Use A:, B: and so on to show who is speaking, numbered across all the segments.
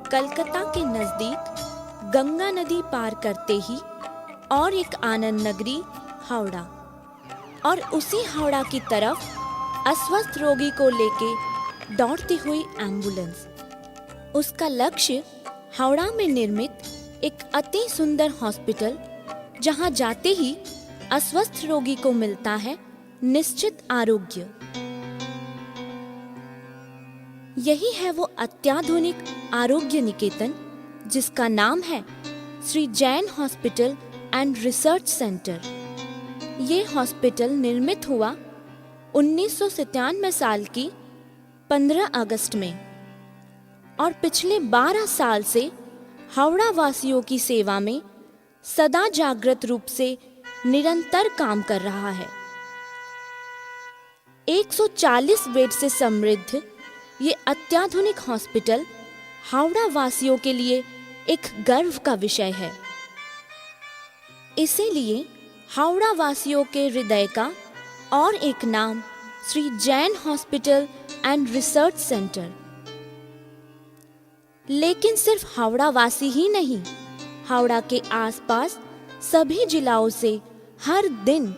A: कलकत्ता के नजदीक गंगा नदी पार करते ही और एक आनंद नगरी हावड़ा, और उसी हावड़ा की तरफ अस्वस्थ रोगी को लेके दौड़ती हुई एम्बुलेंस। उसका लक्ष्य हावड़ा में निर्मित एक अति सुंदर हॉस्पिटल, जहां जाते ही अस्वस्थ रोगी को मिलता है निश्चित आरोग्य। यही है वो अत्याधुनिक आरोग्य निकेतन जिसका नाम है Shri Jain hospital and research centre. ये हॉस्पिटल निर्मित हुआ 1997 साल की 15 अगस्त में और पिछले 12 साल से हावड़ा वासियों की सेवा में सदा जागृत रूप से निरंतर काम कर रहा है। 140 बेड से समृद्ध ये अत्याधुनिक हॉस्पिटल हावड़ा वासियों के लिए एक गर्व का विषय है। इसीलिए हावड़ा वासियों के हृदय का और एक नाम Shri Jain hospital and research centre. लेकिन सिर्फ हावड़ा वासी ही नहीं, हावड़ा के आसपास सभी जिलों से हर दिन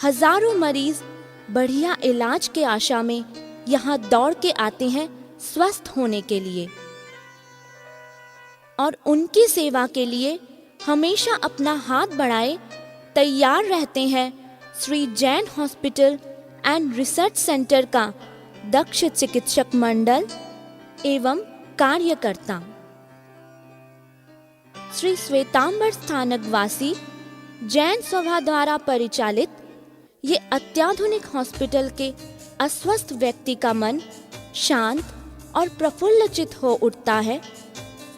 A: हजारों मरीज बढ़िया इलाज के आशा में यहाँ दौड़ के आते हैं स्वस्थ होने के लिए, और उनकी सेवा के लिए हमेशा अपना हाथ बढ़ाए तैयार रहते हैं Shri Jain hospital and research centre का दक्ष चिकित्सक मंडल एवं कार्यकर्ता। श्री श्वेतांबर स्थानक वासी जैन सभा द्वारा परिचालित ये अत्याधुनिक हॉस्पिटल के अस्वस्थ व्यक्ति का मन शांत और प्रफुल्लचित हो उठता है।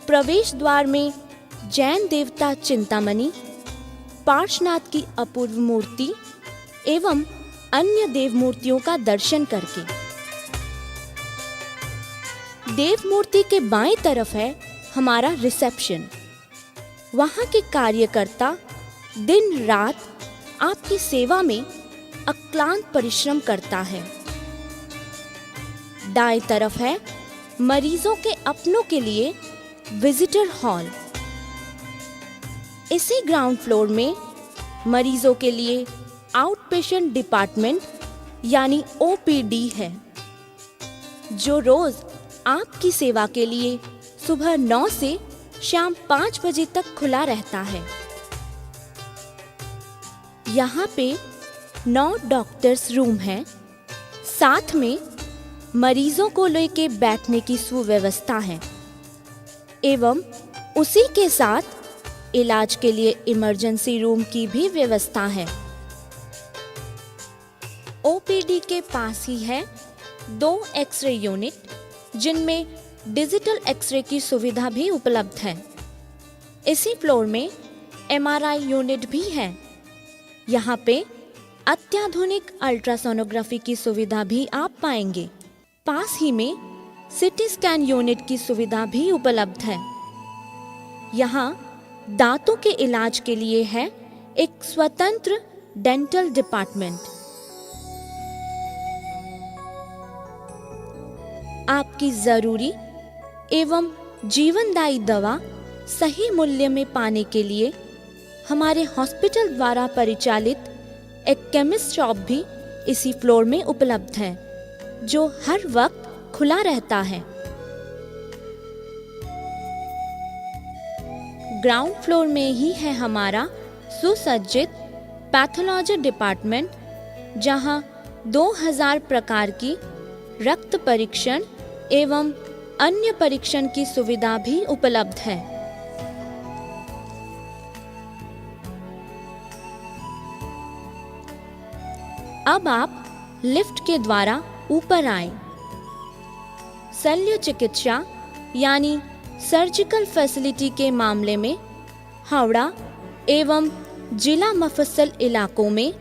A: प्रवेश द्वार में जैन देवता चिंतामणि, पार्श्वनाथ की अपूर्व मूर्ति एवं अन्य देव मूर्तियों का दर्शन करके। देव मूर्ति के बाएं तरफ है हमारा रिसेप्शन। वहां के कार्यकर्ता दिन रात आपकी सेवा में अक्लांत परिश्रम करता है। दाएं तरफ है मरीजों के अपनों के लिए विजिटर हॉल। इसी ग्राउंड फ्लोर में मरीजों के लिए आउट पेशेंट डिपार्टमेंट यानी ओपीडी है, जो रोज आपकी सेवा के लिए सुबह 9 से शाम 5 बजे तक खुला रहता है। यहाँ पे 9 डॉक्टर्स रूम हैं, साथ में मरीजों को लेके बैठने की सुव्यवस्था है एवं उसी के साथ इलाज के लिए इमरजेंसी रूम की भी व्यवस्था है। ओपीडी के पास ही है 2 एक्सरे यूनिट, जिनमें डिजिटल एक्सरे की सुविधा भी उपलब्ध है। इसी फ्लोर में एमआरआई यूनिट भी है। यहाँ पे अत्याधुनिक अल्ट्रासोनोग्राफी की सुविधा भी आप पाएंगे। पास ही में सिटी स्कैन यूनिट की सुविधा भी उपलब्ध है। यहाँ दांतों के इलाज के लिए है एक स्वतंत्र डेंटल डिपार्टमेंट। आपकी जरूरी एवं जीवनदायी दवा सही मूल्य में पाने के लिए हमारे हॉस्पिटल द्वारा परिचालित एक केमिस्ट शॉप भी इसी फ्लोर में उपलब्ध है, जो हर वक्त खुला रहता है। ग्राउंड फ्लोर में ही है हमारा सुसज्जित पैथोलॉजी डिपार्टमेंट, जहां 2000 प्रकार की रक्त परीक्षण एवं अन्य परीक्षण की सुविधा भी उपलब्ध है। अब आप लिफ्ट के द्वारा ऊपर आए। शल्य चिकित्सा यानी सर्जिकल फैसिलिटी के मामले में हावड़ा एवं जिला मफस्सल इलाकों में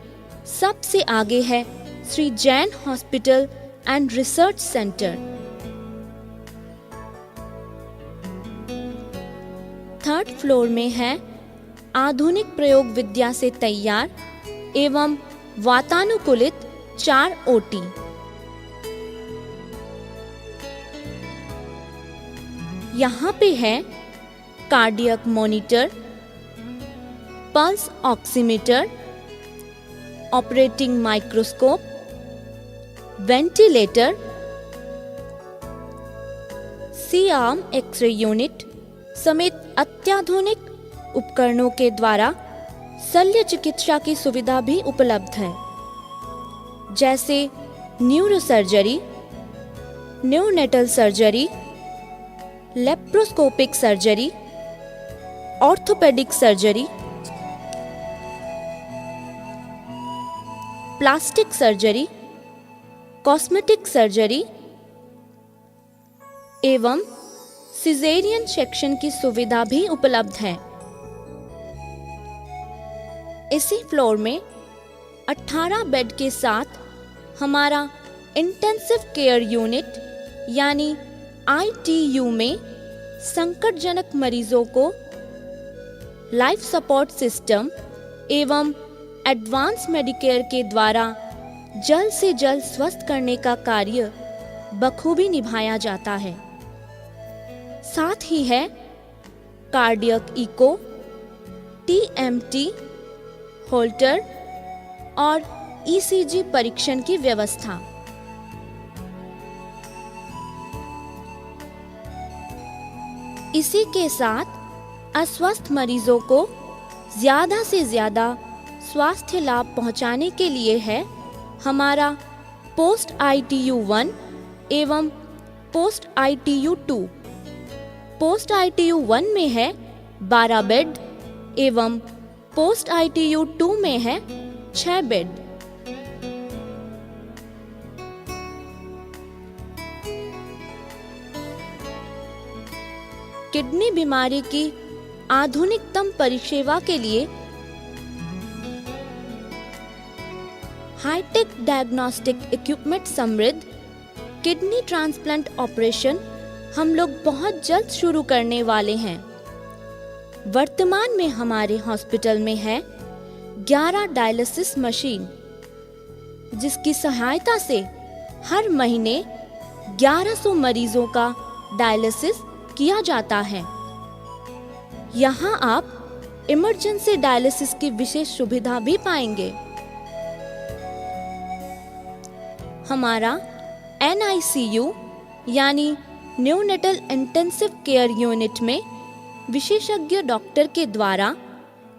A: सबसे आगे है Shri Jain hospital and research centre. 3rd floor में है आधुनिक प्रयोग विद्या से तैयार एवं वातानुकूलित 4 ओटी। यहाँ पे है cardiac monitor, pulse oximeter, operating microscope, ventilator, C arm X ray unit समेत अत्याधुनिक उपकरणों के द्वारा शल्य चिकित्सा की सुविधा भी उपलब्ध है, जैसे neurosurgery, neonatal surgery, laparoscopic surgery, orthopaedic surgery, plastic surgery, cosmetic surgery एवं सिजेरियन सेक्शन की सुविधा भी उपलब्ध है। इसी फ्लोर में 18 बेड के साथ हमारा इंटेंसिव केयर यूनिट यानी ITU में संकटजनक मरीजों को लाइफ सपोर्ट सिस्टम एवं एडवांस मेडिकेयर के द्वारा जल्द से जल्द स्वस्थ करने का कार्य बखूबी निभाया जाता है। साथ ही है कार्डियक इको, TMT, होल्टर और ECG परीक्षण की व्यवस्था। इसी के साथ अस्वस्थ मरीजों को ज्यादा से ज्यादा स्वास्थ्य लाभ पहुंचाने के लिए है हमारा पोस्ट ITU 1 एवं पोस्ट ITU 2। पोस्ट ITU 1 में है 12 बेड एवं पोस्ट ITU 2 में है 6 बेड। किडनी बीमारी की आधुनिकतम परिसेवा के लिए हाईटेक डायग्नोस्टिक इक्विपमेंट समृद्ध किडनी ट्रांसप्लांट ऑपरेशन हम लोग बहुत जल्द शुरू करने वाले हैं। वर्तमान में हमारे हॉस्पिटल में है 11 डायलिसिस मशीन, जिसकी सहायता से हर महीने 1100 मरीजों का डायलिसिस किया जाता है। यहाँ आप इमरजेंसी डायलिसिस की विशेष सुविधा भी पाएंगे। हमारा NICU यानी न्योनेटल इंटेंसिव केयर यूनिट में विशेषज्ञ डॉक्टर के द्वारा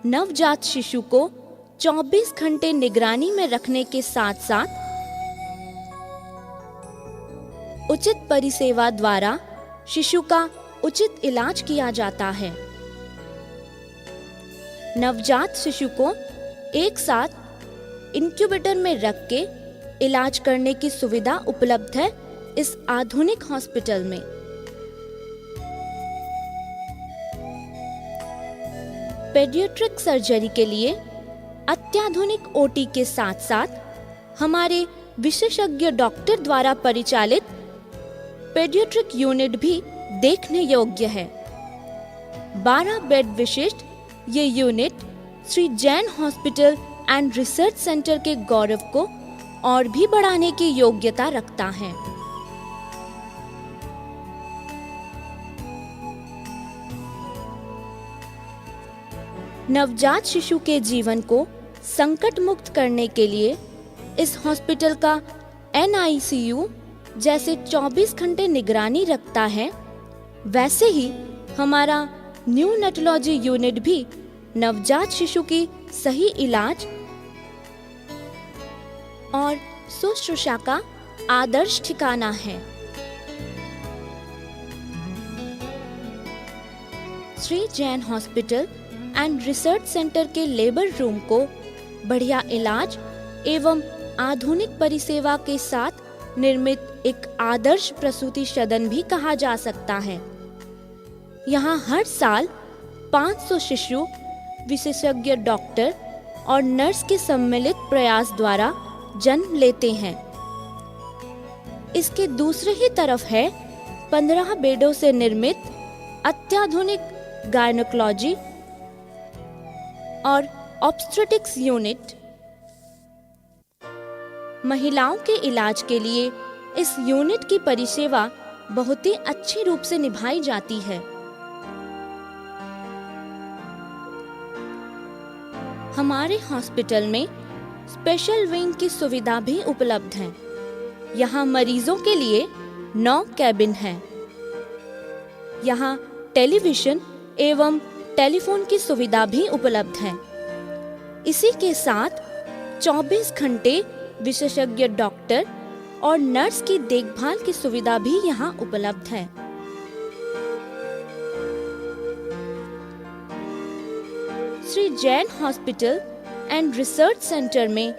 A: नवजात शिशु को 24 घंटे निगरानी में रखने के साथ साथ उचित परिसेवा द्वारा शिशु का उचित इलाज किया जाता है। नवजात शिशु को एक साथ इंक्यूबेटर में रख के इलाज करने की सुविधा उपलब्ध है इस आधुनिक हॉस्पिटल में। पेडियाट्रिक सर्जरी के लिए अत्याधुनिक OT के साथ साथ हमारे विशेषज्ञ डॉक्टर द्वारा परिचालित पेडियाट्रिक यूनिट भी देखने योग्य है। 12 बेड विशिष्ट ये unit Shri Jain hospital and research centre के गौरव को और भी बढ़ाने की योग्यता रखता है। नवजात शिशु के जीवन को संकट मुक्त करने के लिए इस हॉस्पिटल का NICU जैसे 24 घंटे निगरानी रखता है, वैसे ही हमारा न्यूनेटोलॉजी यूनिट भी नवजात शिशु की सही इलाज और शुश्रूषा का आदर्श ठिकाना है। Shri Jain hospital and research centre के लेबर रूम को बढ़िया इलाज एवं आधुनिक परिसेवा के साथ निर्मित एक आदर्श प्रसूति सदन भी कहा जा सकता है। यहाँ हर साल 500 शिशु विशेषज्ञ डॉक्टर और नर्स के सम्मिलित प्रयास द्वारा जन्म लेते हैं। इसके दूसरे ही तरफ है 15 बेडों से निर्मित अत्याधुनिक गायनेकोलॉजी और ऑब्स्टेट्रिक्स यूनिट। महिलाओं के इलाज के लिए इस यूनिट की परिसेवा बहुत ही अच्छी रूप से निभाई जाती है। हमारे हॉस्पिटल में स्पेशल विंग की सुविधा भी उपलब्ध है। यहाँ मरीजों के लिए 9 कैबिन हैं। यहाँ टेलीविजन एवं टेलीफोन की सुविधा भी उपलब्ध है। इसी के साथ 24 घंटे विशेषज्ञ डॉक्टर और नर्स की देखभाल की सुविधा भी यहाँ उपलब्ध है। Shri Jain hospital and research centre में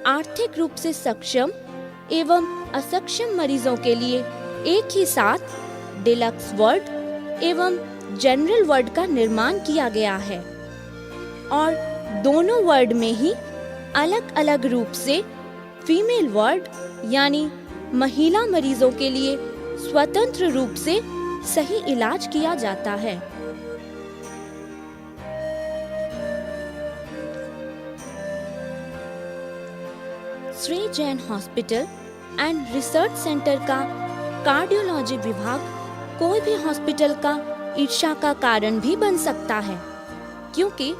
A: आर्थिक रूप से सक्षम एवं असक्षम मरीजों के लिए एक ही साथ डिलक्स वार्ड एवं जनरल वार्ड का निर्माण किया गया है और दोनों वार्ड में ही अलग अलग रूप से फीमेल वार्ड यानी महिला मरीजों के लिए स्वतंत्र रूप से सही इलाज किया जाता है। Shri Jain hospital and research centre का कार्डियोलॉजी विभाग कोई भी हॉस्पिटल का ईर्ष्या का कारण भी बन सकता है, क्योंकि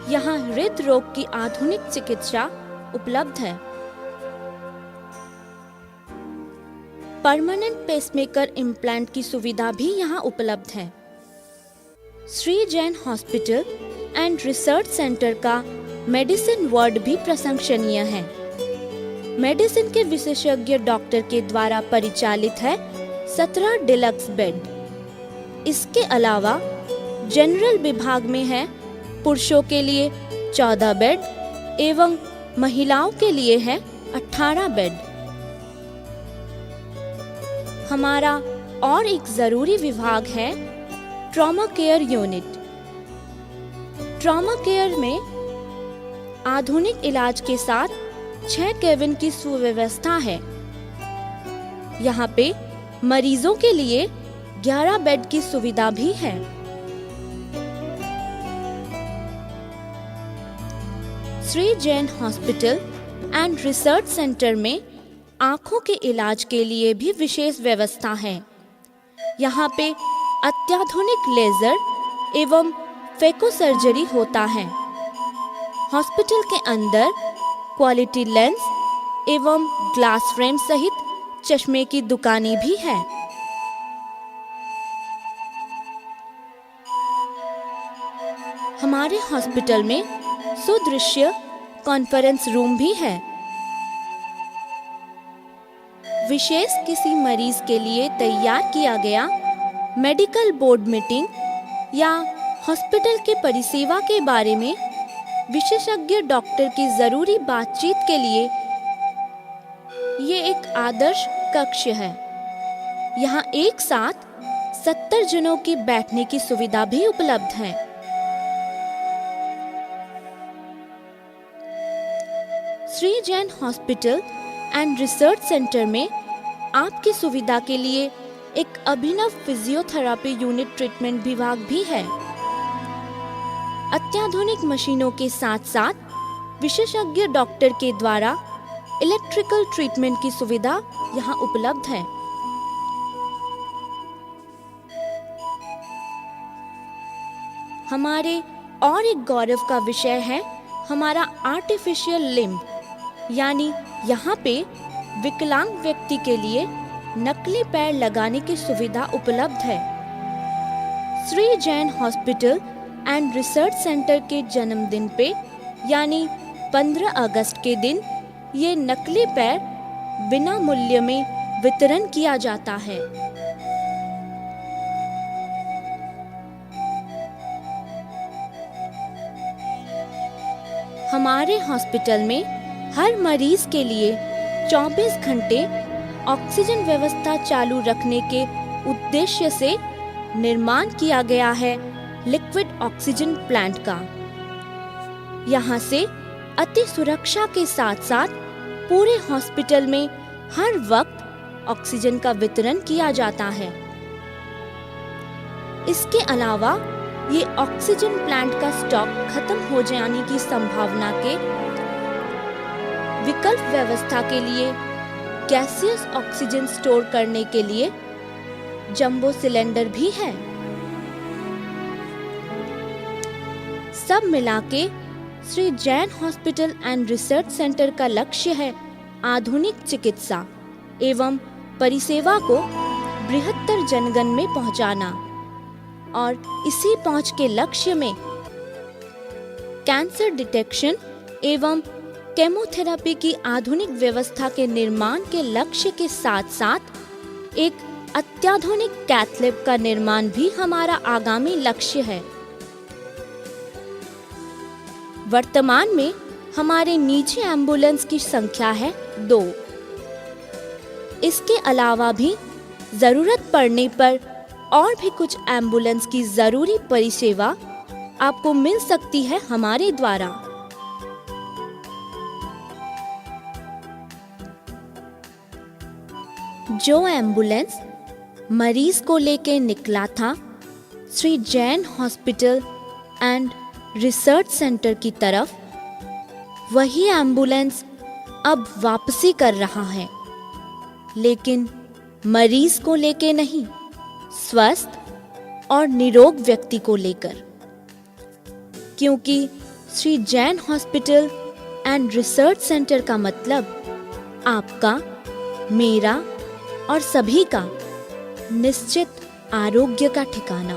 A: यहाँ हृदय रोग की आधुनिक चिकित्सा उपलब्ध है। परमानेंट पेसमेकर इम्प्लांट की सुविधा भी यहाँ उपलब्ध है। Shri Jain hospital and research centre का मेडिसिन वार्ड भी प्रशंसनीय है। मेडिसिन के विशेषज्ञ डॉक्टर के द्वारा परिचालित है 17 डिलक्स बेड। इसके अलावा जनरल विभाग में है पुरुषों के लिए 14 बेड एवं महिलाओं के लिए है 18 बेड। हमारा और एक जरूरी विभाग है trauma care unit. Trauma care में आधुनिक इलाज के साथ 6 केबिन की सुव्यवस्था है। यहाँ पे मरीजों के लिए 11 बेड की सुविधा भी है। Shri Jain hospital and research centre में आंखों के इलाज के लिए भी विशेष व्यवस्था है। यहाँ पे अत्याधुनिक लेजर एवं फेको सर्जरी होता है। हॉस्पिटल के अंदर क्वालिटी लेंस एवं ग्लास फ्रेम सहित चश्मे की दुकानें भी है। हमारे हॉस्पिटल में सुदृश्य कॉन्फ्रेंस रूम भी है। विशेष किसी मरीज के लिए तैयार किया गया मेडिकल बोर्ड मीटिंग या हॉस्पिटल के परिसेवा के बारे में विशेषज्ञ डॉक्टर की जरूरी बातचीत के लिए ये एक आदर्श कक्ष है। यहाँ एक साथ 70 जनों की बैठने की सुविधा भी उपलब्ध है। Shri Jain hospital and research centre में आपकी सुविधा के लिए एक अभिनव फिजियोथेरेपी यूनिट ट्रीटमेंट विभाग भी है। अत्याधुनिक मशीनों के साथ साथ विशेषज्ञ डॉक्टर के द्वारा इलेक्ट्रिकल ट्रीटमेंट की सुविधा यहाँ उपलब्ध है। हमारे और एक गौरव का विषय है हमारा आर्टिफिशियल लिम्ब, यानी यहाँ पे विकलांग व्यक्ति के लिए नकली पैर लगाने की सुविधा उपलब्ध है। Shri Jain hospital and research centre के जन्मदिन पे यानी 15 अगस्त के दिन ये नकली पैर बिना मूल्य में वितरण किया जाता है। हमारे हॉस्पिटल में हर मरीज के लिए 24 घंटे ऑक्सीजन व्यवस्था चालू रखने के उद्देश्य से निर्माण किया गया है लिक्विड ऑक्सीजन प्लांट का। यहाँ से अति सुरक्षा के साथ साथ पूरे हॉस्पिटल में हर वक्त ऑक्सीजन का वितरण किया जाता है। इसके अलावा ये ऑक्सीजन प्लांट का स्टॉक खत्म हो जाने की संभावना के विकल्प व्यवस्था के लिए गैसियस ऑक्सीजन स्टोर करने के लिए जंबो सिलेंडर भी है। सब मिला के Shri Jain hospital and research centre का लक्ष्य है आधुनिक चिकित्सा एवं परिसेवा को बृहत्तर जनगण में पहुंचाना, और इसी पहुंच के लक्ष्य में कैंसर डिटेक्शन एवं केमोथेरेपी की आधुनिक व्यवस्था के निर्माण के लक्ष्य के साथ साथ एक अत्याधुनिक कैथ लैब का निर्माण भी हमारा आगामी लक्ष्य है। वर्तमान में हमारे निजी एम्बुलेंस की संख्या है 2। इसके अलावा भी जरूरत पड़ने पर और भी कुछ एम्बुलेंस की जरूरी परिसेवा आपको मिल सकती है हमारे द्वारा। जो एम्बुलेंस मरीज को लेके निकला था Shri Jain hospital and research centre की तरफ, वही एम्बुलेंस अब वापसी कर रहा है, लेकिन मरीज को लेके नहीं, स्वस्थ और निरोग व्यक्ति को लेकर। क्योंकि Shri Jain hospital and research centre का मतलब आपका, मेरा और सभी का निश्चित आरोग्य का ठिकाना।